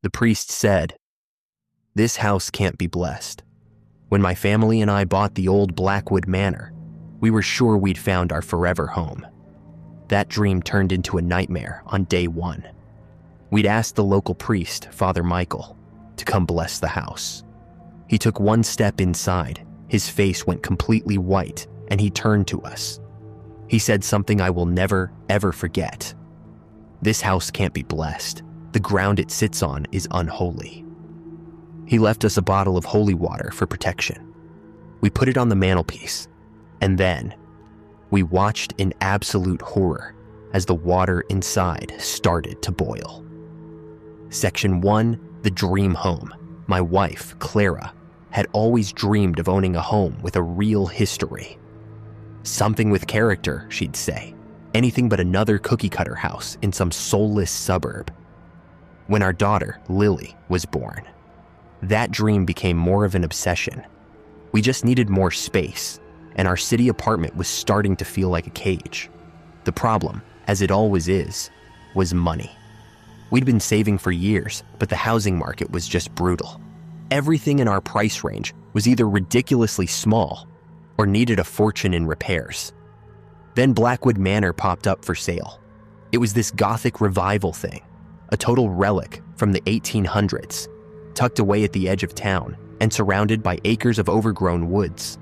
The priest said, "This house can't be blessed. When my family and I bought the old Blackwood Manor, we were sure we'd found our forever home. That dream turned into a nightmare on day one. We'd asked the local priest, Father Michael, to come bless the house. He took one step inside, his face went completely white, and he turned to us. He said something I will never, ever forget. This house can't be blessed. The ground it sits on is unholy." He left us a bottle of holy water for protection. We put it on the mantelpiece, and then we watched in absolute horror as the water inside started to boil. Section 1, the dream home. My wife, Clara, had always dreamed of owning a home with a real history. Something with character, she'd say. Anything but another cookie-cutter house in some soulless suburb. When our daughter, Lily, was born, that dream became more of an obsession. We just needed more space, and our city apartment was starting to feel like a cage. The problem, as it always is, was money. We'd been saving for years, but the housing market was just brutal. Everything in our price range was either ridiculously small or needed a fortune in repairs. Then Blackwood Manor popped up for sale. It was this Gothic revival thing, a total relic from the 1800s, tucked away at the edge of town and surrounded by acres of overgrown woods.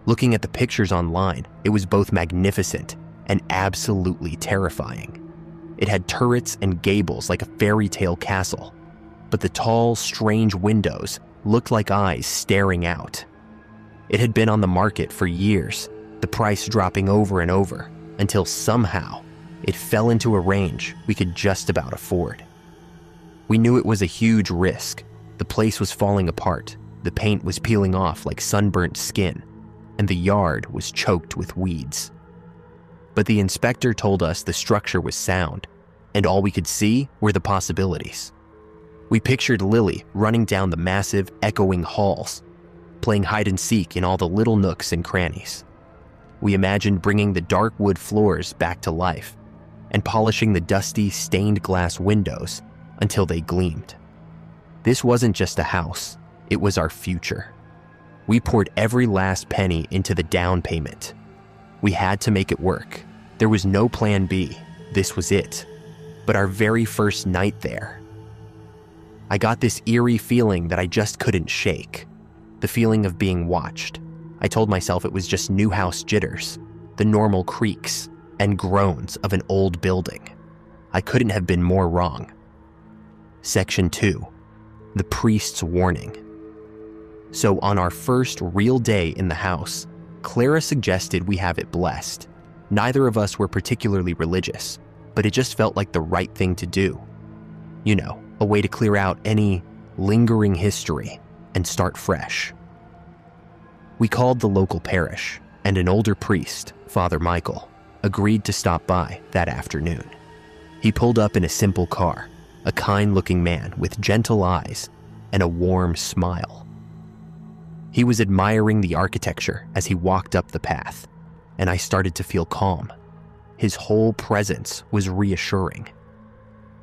Looking at the pictures online, it was both magnificent and absolutely terrifying. It had turrets and gables like a fairy tale castle, but the tall, strange windows looked like eyes staring out. It had been on the market for years, the price dropping over and over, until somehow it fell into a range we could just about afford. We knew it was a huge risk. The place was falling apart, the paint was peeling off like sunburnt skin, and the yard was choked with weeds. But the inspector told us the structure was sound, and all we could see were the possibilities. We pictured Lily running down the massive, echoing halls, playing hide and seek in all the little nooks and crannies. We imagined bringing the dark wood floors back to life and polishing the dusty, stained glass windows until they gleamed. This wasn't just a house, it was our future. We poured every last penny into the down payment. We had to make it work. There was no plan B. This was it. But our very first night there, I got this eerie feeling that I just couldn't shake. The feeling of being watched. I told myself it was just new house jitters, the normal creaks and groans of an old building. I couldn't have been more wrong. Section 2, the priest's warning. So on our first real day in the house, Clara suggested we have it blessed. Neither of us were particularly religious, but it just felt like the right thing to do. You know, a way to clear out any lingering history and start fresh. We called the local parish, and an older priest, Father Michael, agreed to stop by that afternoon. He pulled up in a simple car, a kind-looking man with gentle eyes and a warm smile. He was admiring the architecture as he walked up the path, and I started to feel calm. His whole presence was reassuring.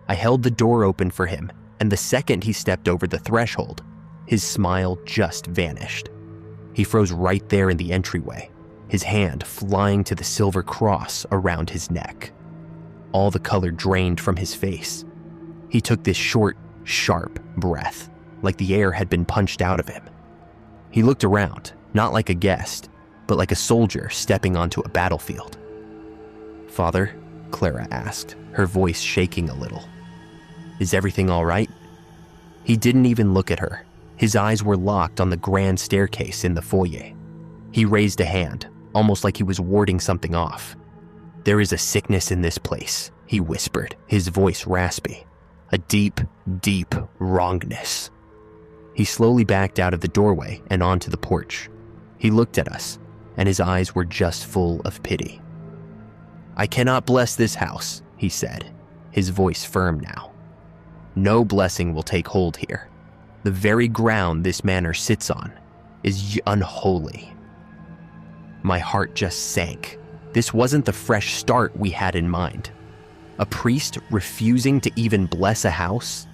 I held the door open for him, and the second he stepped over the threshold, his smile just vanished. He froze right there in the entryway, his hand flying to the silver cross around his neck. All the color drained from his face. He took this short, sharp breath, like the air had been punched out of him. He looked around, not like a guest, but like a soldier stepping onto a battlefield. "Father?" Clara asked, her voice shaking a little. "Is everything all right?" He didn't even look at her. His eyes were locked on the grand staircase in the foyer. He raised a hand, almost like he was warding something off. "There is a sickness in this place," he whispered, his voice raspy. "A deep, deep wrongness." He slowly backed out of the doorway and onto the porch. He looked at us, and his eyes were just full of pity. "I cannot bless this house," he said, his voice firm now. "No blessing will take hold here. The very ground this manor sits on is unholy." My heart just sank. This wasn't the fresh start we had in mind. A priest refusing to even bless a house?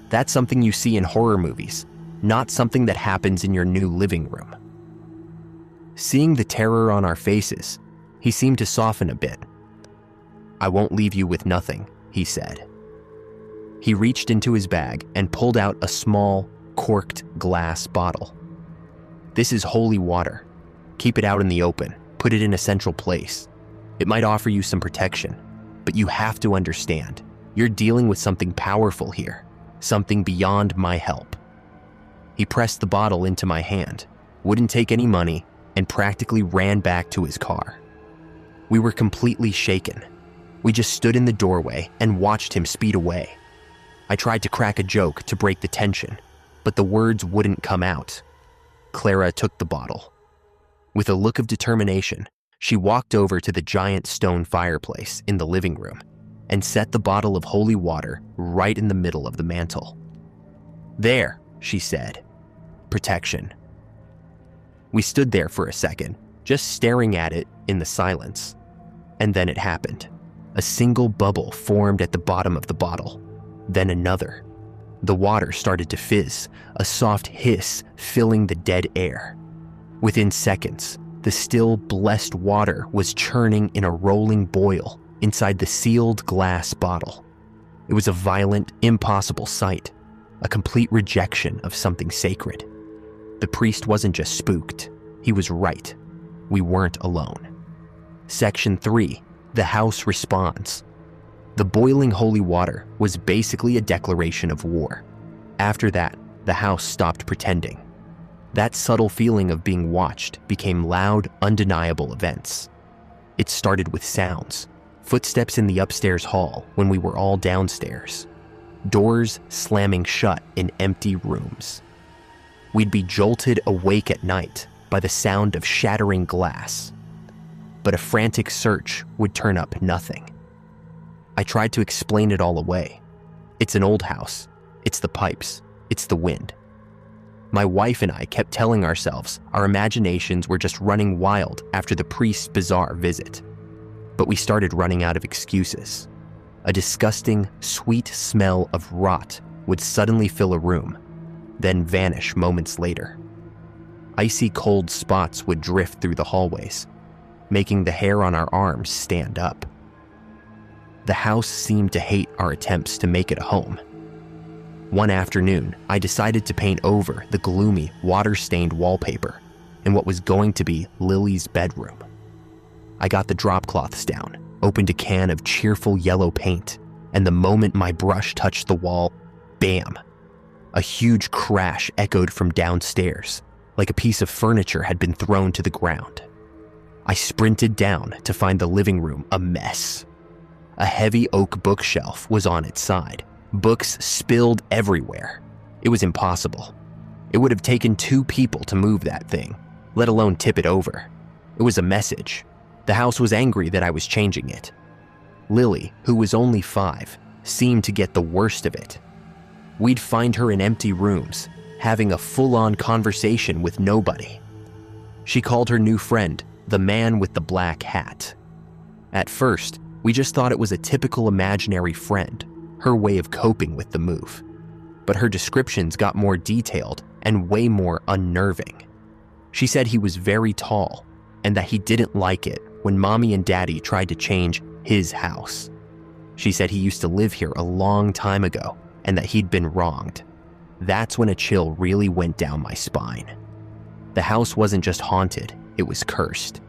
That's something you see in horror movies, not something that happens in your new living room. Seeing the terror on our faces, he seemed to soften a bit. "I won't leave you with nothing," he said. He reached into his bag and pulled out a small, corked glass bottle. "This is holy water. Keep it out in the open. Put it in a central place. It might offer you some protection, but you have to understand, you're dealing with something powerful here, something beyond my help." He pressed the bottle into my hand, wouldn't take any money, and practically ran back to his car. We were completely shaken. We just stood in the doorway and watched him speed away. I tried to crack a joke to break the tension, but the words wouldn't come out. Clara took the bottle. With a look of determination, she walked over to the giant stone fireplace in the living room and set the bottle of holy water right in the middle of the mantel. "There," she said. "Protection." We stood there for a second, just staring at it in the silence. And then it happened. A single bubble formed at the bottom of the bottle, then another. The water started to fizz, a soft hiss filling the dead air. Within seconds, the still blessed water was churning in a rolling boil inside the sealed glass bottle. It was a violent, impossible sight, a complete rejection of something sacred. The priest wasn't just spooked, he was right. We weren't alone. Section 3, the house responds. The boiling holy water was basically a declaration of war. After that, the house stopped pretending. That subtle feeling of being watched became loud, undeniable events. It started with sounds, footsteps in the upstairs hall when we were all downstairs, doors slamming shut in empty rooms. We'd be jolted awake at night by the sound of shattering glass, but a frantic search would turn up nothing. I tried to explain it all away. It's an old house. It's the pipes. It's the wind. My wife and I kept telling ourselves our imaginations were just running wild after the priest's bizarre visit. But we started running out of excuses. A disgusting, sweet smell of rot would suddenly fill a room, then vanish moments later. Icy cold spots would drift through the hallways, making the hair on our arms stand up. The house seemed to hate our attempts to make it a home. One afternoon, I decided to paint over the gloomy, water-stained wallpaper in what was going to be Lily's bedroom. I got the drop cloths down, opened a can of cheerful yellow paint, and the moment my brush touched the wall, bam! A huge crash echoed from downstairs, like a piece of furniture had been thrown to the ground. I sprinted down to find the living room a mess. A heavy oak bookshelf was on its side, books spilled everywhere. It was impossible. It would have taken 2 people to move that thing, let alone tip it over. It was a message. The house was angry that I was changing it. Lily, who was only 5, seemed to get the worst of it. We'd find her in empty rooms, having a full-on conversation with nobody. She called her new friend the man with the black hat. At first, we just thought it was a typical imaginary friend, her way of coping with the move. But her descriptions got more detailed and way more unnerving. She said he was very tall and that he didn't like it when Mommy and Daddy tried to change his house. She said he used to live here a long time ago and that he'd been wronged. That's when a chill really went down my spine. The house wasn't just haunted, it was cursed.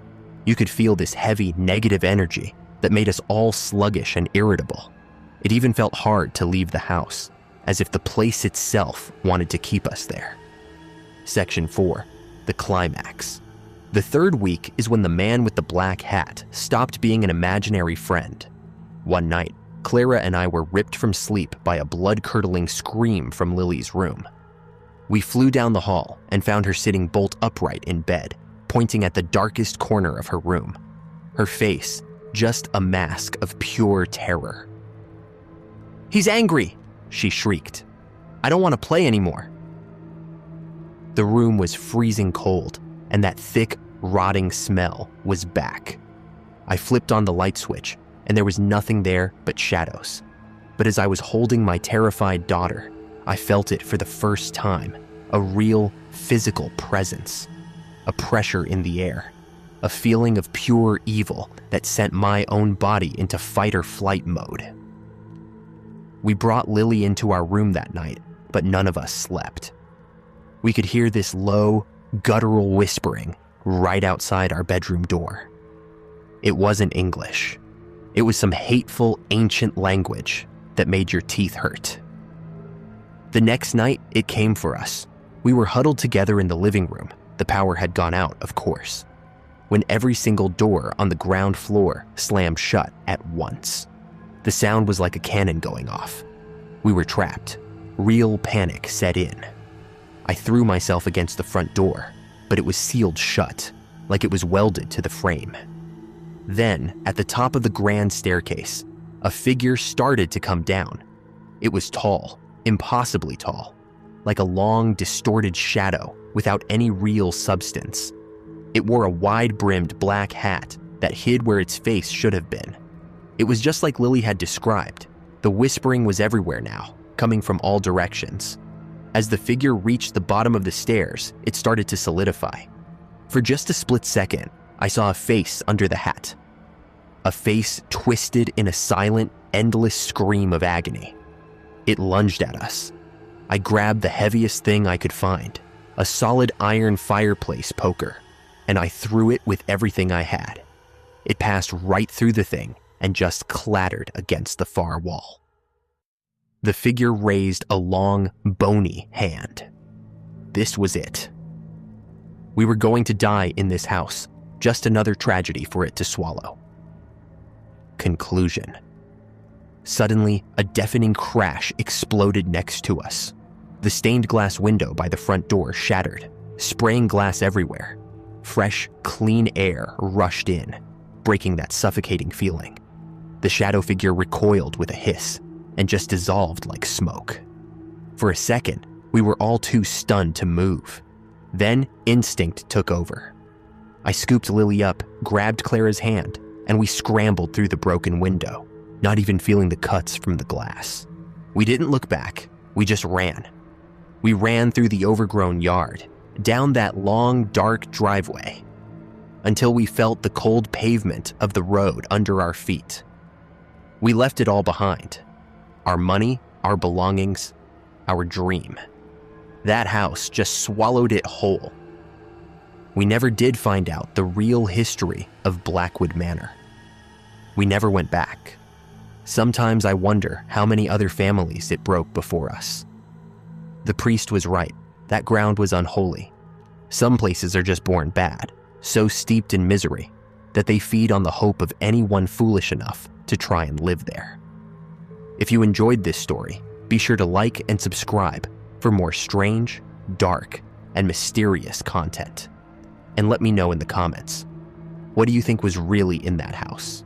You could feel this heavy, negative energy that made us all sluggish and irritable. It even felt hard to leave the house, as if the place itself wanted to keep us there. Section 4, the climax. The 3rd week is when the man with the black hat stopped being an imaginary friend. One night, Clara and I were ripped from sleep by a blood-curdling scream from Lily's room. We flew down the hall and found her sitting bolt upright in bed, pointing at the darkest corner of her room. Her face, just a mask of pure terror. "He's angry!" she shrieked. "I don't want to play anymore." The room was freezing cold, and that thick, rotting smell was back. I flipped on the light switch, and there was nothing there but shadows. But as I was holding my terrified daughter, I felt it for the first time, a real physical presence, a pressure in the air, a feeling of pure evil that sent my own body into fight or flight mode. We brought Lily into our room that night, but none of us slept. We could hear this low, guttural whispering right outside our bedroom door. It wasn't English. It was some hateful, ancient language that made your teeth hurt. The next night, it came for us. We were huddled together in the living room. The power had gone out, of course, when every single door on the ground floor slammed shut at once. The sound was like a cannon going off. We were trapped. Real panic set in. I threw myself against the front door, but it was sealed shut, like it was welded to the frame. Then, at the top of the grand staircase, a figure started to come down. It was tall, impossibly tall, like a long, distorted shadow without any real substance. It wore a wide-brimmed black hat that hid where its face should have been. It was just like Lily had described. The whispering was everywhere now, coming from all directions. As the figure reached the bottom of the stairs, it started to solidify. For just a split second, I saw a face under the hat. A face twisted in a silent, endless scream of agony. It lunged at us. I grabbed the heaviest thing I could find, a solid iron fireplace poker, and I threw it with everything I had. It passed right through the thing and just clattered against the far wall. The figure raised a long, bony hand. This was it. We were going to die in this house, just another tragedy for it to swallow. Conclusion. Suddenly, a deafening crash exploded next to us. The stained glass window by the front door shattered, spraying glass everywhere. Fresh, clean air rushed in, breaking that suffocating feeling. The shadow figure recoiled with a hiss and just dissolved like smoke. For a second, we were all too stunned to move. Then, instinct took over. I scooped Lily up, grabbed Clara's hand, and we scrambled through the broken window, not even feeling the cuts from the glass. We didn't look back, we just ran. We ran through the overgrown yard, down that long, dark driveway, until we felt the cold pavement of the road under our feet. We left it all behind. Our money, our belongings, our dream. That house just swallowed it whole. We never did find out the real history of Blackwood Manor. We never went back. Sometimes I wonder how many other families it broke before us. The priest was right. That ground was unholy. Some places are just born bad, so steeped in misery that they feed on the hope of anyone foolish enough to try and live there. If you enjoyed this story, be sure to like and subscribe for more strange, dark, and mysterious content. And let me know in the comments, what do you think was really in that house?